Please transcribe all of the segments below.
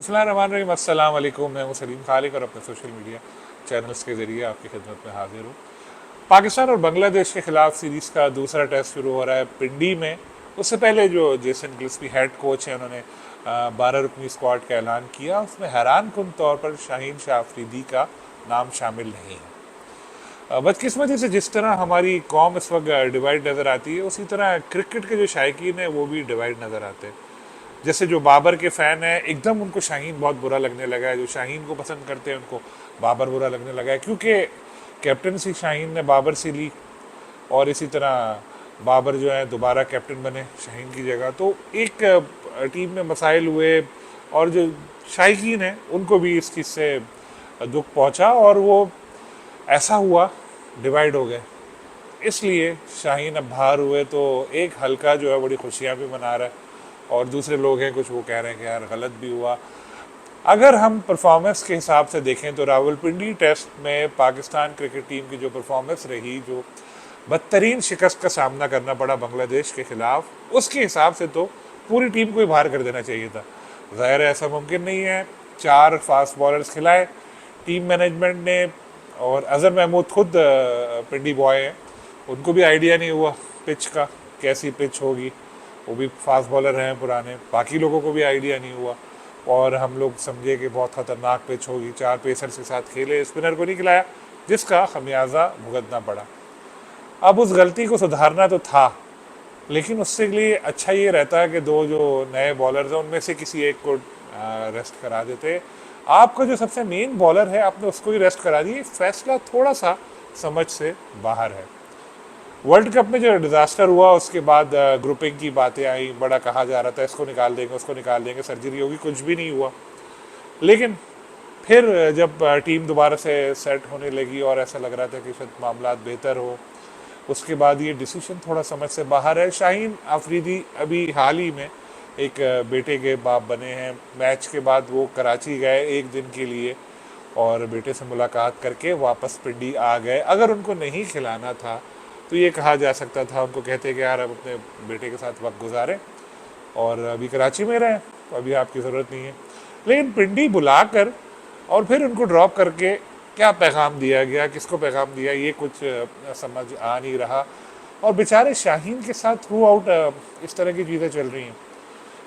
अस्सलाम वालेकुम। मैं हूं सलीम खालिक और अपने सोशल मीडिया चैनल्स के ज़रिए आपकी खिदमत में हाजिर हूँ। पाकिस्तान और बांग्लादेश के खिलाफ सीरीज़ का दूसरा टेस्ट शुरू हो रहा है पिंडी में। उससे पहले जो जेसन गिल्स्पी हेड कोच हैं उन्होंने 12 रुकनी स्क्वाड का ऐलान किया। उसमें हैरान कुन तौर पर शाहीन शाह अफरीदी का नाम शामिल नहीं है। बदकिस्मती से जिस तरह हमारी कौम इस वक्त डिवाइड नज़र आती है, उसी तरह क्रिकेट के जो शायकीन हैं वो भी डिवाइड नज़र आते हैं। जैसे जो बाबर के फ़ैन है, एकदम उनको शाहीन बहुत बुरा लगने लगा है। जो शाहीन को पसंद करते हैं उनको बाबर बुरा लगने लगा है, क्योंकि कैप्टनसी शाहीन ने बाबर से ली और इसी तरह बाबर जो है दोबारा कैप्टन बने शाहीन की जगह। तो एक टीम में मसाइल हुए और जो शायकीन हैं उनको भी इस चीज़ से दुख पहुंचा और वो ऐसा हुआ, डिवाइड हो गए। इसलिए शाहीन अब बाहर हुए तो एक हल्का जो है बड़ी खुशियाँ भी मना रहा है और दूसरे लोग हैं कुछ वो कह रहे हैं कि यार गलत भी हुआ। अगर हम परफॉर्मेंस के हिसाब से देखें तो रावलपिंडी टेस्ट में पाकिस्तान क्रिकेट टीम की जो परफॉर्मेंस रही, जो बदतरीन शिकस्त का सामना करना पड़ा बांग्लादेश के खिलाफ, उसके हिसाब से तो पूरी टीम को ही बाहर कर देना चाहिए था। ज़ाहिर है ऐसा मुमकिन नहीं है। 4 फास्ट बॉलर्स खिलाए टीम मैनेजमेंट ने और अजहर महमूद खुद पिंडी बॉय हैं, उनको भी आइडिया नहीं हुआ पिच का, कैसी पिच होगी। वो भी फास्ट बॉलर हैं पुराने, बाकी लोगों को भी आइडिया नहीं हुआ और हम लोग समझे कि बहुत ख़तरनाक पिच होगी। 4 पेसर्स के साथ खेले, स्पिनर को नहीं खिलाया, जिसका खमियाजा भुगतना पड़ा। अब उस गलती को सुधारना तो था, लेकिन उससे लिए अच्छा ये रहता है कि दो जो नए बॉलर्स हैं उनमें से किसी एक को रेस्ट करा देते। आपका जो सबसे मेन बॉलर है आपने उसको ही रेस्ट करा दी। फैसला थोड़ा सा समझ से बाहर है। वर्ल्ड कप में जो डिज़ास्टर हुआ उसके बाद ग्रुपिंग की बातें आई, बड़ा कहा जा रहा था इसको निकाल देंगे उसको निकाल देंगे, सर्जरी होगी, कुछ भी नहीं हुआ। लेकिन फिर जब टीम दोबारा से सेट होने लगी और ऐसा लग रहा था कि शायद मामला बेहतर हो, उसके बाद ये डिसीजन थोड़ा समझ से बाहर है। शाहीन अफरीदी अभी हाल ही में एक बेटे के बाप बने हैं। मैच के बाद वो कराची गए एक दिन के लिए और बेटे से मुलाकात करके वापस पिंडी आ गए। अगर उनको नहीं खिलाना था तो ये कहा जा सकता था, उनको कहते कि यार अब अपने बेटे के साथ वक्त गुजारें और अभी कराची में रहें, तो अभी आपकी ज़रूरत नहीं है। लेकिन पिंडी बुलाकर और फिर उनको ड्रॉप करके क्या पैगाम दिया गया, किसको पैगाम दिया, ये कुछ समझ आ नहीं रहा। और बेचारे शाहीन के साथ थ्रू आउट इस तरह की चीज़ें चल रही हैं।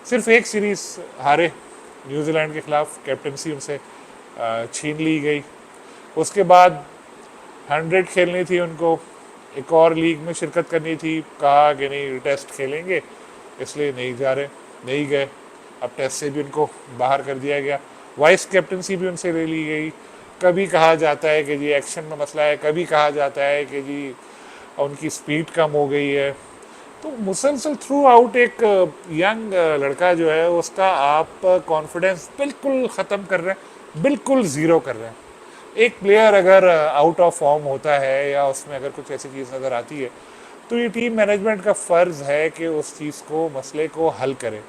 सिर्फ एक सीरीज़ हारे न्यूजीलैंड के खिलाफ, कैप्टनसी उनसे छीन ली गई। उसके बाद 100 खेलनी थी उनको, एक और लीग में शिरकत करनी थी, कहा कि नहीं टेस्ट खेलेंगे, इसलिए नहीं जा रहे, नहीं गए। अब टेस्ट से भी उनको बाहर कर दिया गया, वाइस कैप्टनसी भी उनसे ले ली गई। कभी कहा जाता है कि जी एक्शन में मसला है, कभी कहा जाता है कि जी उनकी स्पीड कम हो गई है। तो मुसलसल थ्रू आउट एक यंग लड़का जो है उसका आप कॉन्फिडेंस बिल्कुल ख़त्म कर रहे हैं, बिल्कुल ज़ीरो कर रहे हैं। एक प्लेयर अगर आउट ऑफ फॉर्म होता है या उसमें अगर कुछ ऐसी चीज़ नज़र आती है तो ये टीम मैनेजमेंट का फ़र्ज़ है कि उस चीज़ को, मसले को हल करे।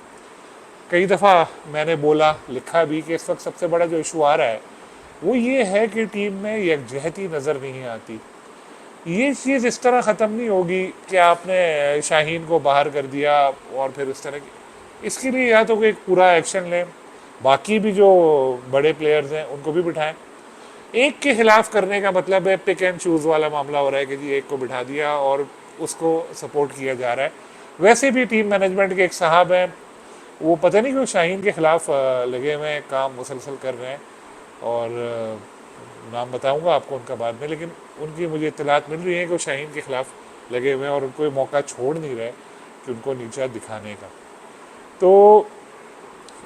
कई दफ़ा मैंने बोला, लिखा भी कि इस वक्त सबसे बड़ा जो इशू आ रहा है वो ये है कि टीम में यकजहती नज़र नहीं आती। ये चीज़ इस तरह ख़त्म नहीं होगी कि आपने शाहीन को बाहर कर दिया और फिर इस तरह की। इसके लिए या तो कोई एक पूरा एक्शन लें, बाकी भी जो बड़े प्लेयर्स हैं उनको भी बिठाएं। एक के खिलाफ करने का मतलब है पिक एंड चूज़ वाला मामला हो रहा है कि जी एक को बिठा दिया और उसको सपोर्ट किया जा रहा है। वैसे भी टीम मैनेजमेंट के एक साहब हैं, वो पता नहीं क्यों शाहीन के खिलाफ लगे हुए हैं, काम मुसलसल कर रहे हैं और नाम बताऊंगा आपको उनका बाद में। लेकिन उनकी मुझे इत्तलात मिल रही है कि वो शाहीन के खिलाफ लगे हुए हैं और उनको ये मौका छोड़ नहीं रहे कि उनको नीचा दिखाने का। तो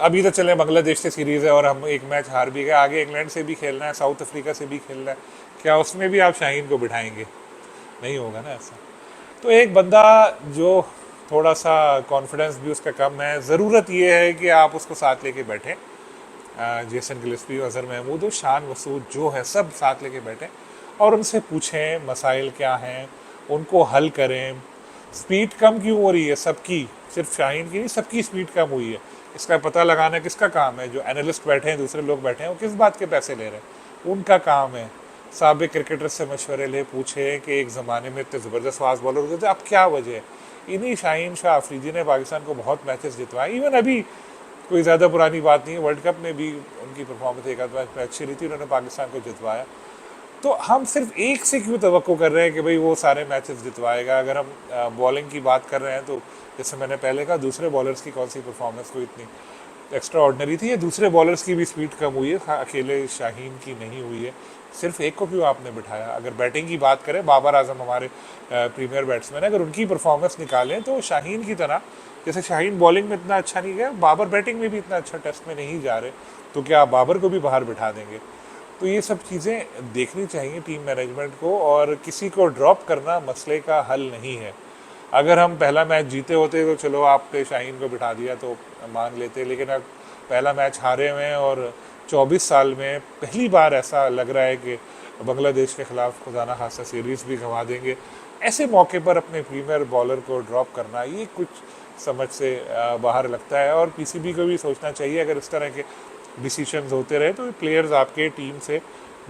अभी तो चले बांग्लादेश से सीरीज़ है और हम एक मैच हार भी गए, आगे इंग्लैंड से भी खेलना है, साउथ अफ्रीका से भी खेलना है। क्या उसमें भी आप शाहीन को बिठाएंगे? नहीं होगा ना ऐसा। तो एक बंदा जो थोड़ा सा कॉन्फिडेंस भी उसका कम है, ज़रूरत ये है कि आप उसको साथ लेके बैठें। जेसन गिल्स्पी, अजहर महमूद और शान मसूद जो है सब साथ लेके बैठें और उनसे पूछें मसाइल क्या हैं, उनको हल करें। स्पीड कम क्यों हो रही है सबकी, सिर्फ शाहीन की नहीं, सबकी स्पीड कम हुई है, इसका पता लगाना किसका काम है? जो एनालिस्ट बैठे हैं, दूसरे लोग बैठे हैं, वो किस बात के पैसे ले रहे हैं? उनका काम है। साबिक क्रिकेटर से मशवरे ले, पूछे कि एक ज़माने में इतने ज़बरदस्त फास्ट बॉलर होते थे, अब क्या वजह है? इन्हीं शाहीन शाह अफरीदी ने पाकिस्तान को बहुत मैचेस जितवाए। इवन अभी कोई ज़्यादा पुरानी बात नहीं है, वर्ल्ड कप में भी उनकी परफॉर्मेंस एक आध मैच में अच्छी रही थी, उन्होंने पाकिस्तान को जितवाया। तो हम सिर्फ एक से क्यों तवक्को कर रहे हैं कि भाई वो सारे मैचेस जितवाएगा। अगर हम बॉलिंग की बात कर रहे हैं तो जैसे मैंने पहले कहा, दूसरे बॉलर्स की कौन सी परफॉर्मेंस कोई इतनी एक्स्ट्रा ऑर्डनरी थी, या दूसरे बॉलर्स की भी स्पीड कम हुई है, अकेले शाहीन की नहीं हुई है। सिर्फ एक को क्यों आपने बिठाया। अगर बैटिंग की बात करें, बाबर आजम हमारे प्रीमियर बैट्समैन है, अगर उनकी परफॉर्मेंस निकालें तो शाहीन की तरह, जैसे शाहीन बॉलिंग में इतना अच्छा नहीं गया, बाबर बैटिंग में भी इतना अच्छा टेस्ट में नहीं जा रहे, तो क्या आप बाबर को भी बाहर बिठा देंगे। तो ये सब चीज़ें देखनी चाहिए टीम मैनेजमेंट को, और किसी को ड्रॉप करना मसले का हल नहीं है। अगर हम पहला मैच जीते होते तो चलो आपने शाहीन को बिठा दिया तो मान लेते, लेकिन अब पहला मैच हारे हुए हैं और 24 साल में पहली बार ऐसा लग रहा है कि बांग्लादेश के खिलाफ खुदा ना खास्ता सीरीज़ भी गंवा देंगे। ऐसे मौके पर अपने प्रीमियर बॉलर को ड्रॉप करना ये कुछ समझ से बाहर लगता है, और पीसीबी को भी सोचना चाहिए। अगर इस तरह के डिसीशंस होते रहे तो प्लेयर्स आपके टीम से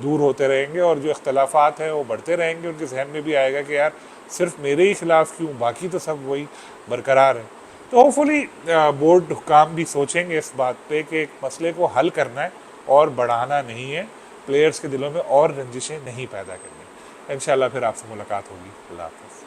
दूर होते रहेंगे, और जो इख्तलाफात हैं वो बढ़ते रहेंगे। उनके जहन में भी आएगा कि यार सिर्फ मेरे ही खिलाफ क्यों, बाकी तो सब वही बरकरार है। तो होपफुली बोर्ड हुकाम भी सोचेंगे इस बात पे कि एक मसले को हल करना है और बढ़ाना नहीं है, प्लेयर्स के दिलों में और रंजिशें नहीं पैदा करनी। इंशाल्लाह फिर आपसे मुलाकात होगी। अल्लाह हाफ़िज़।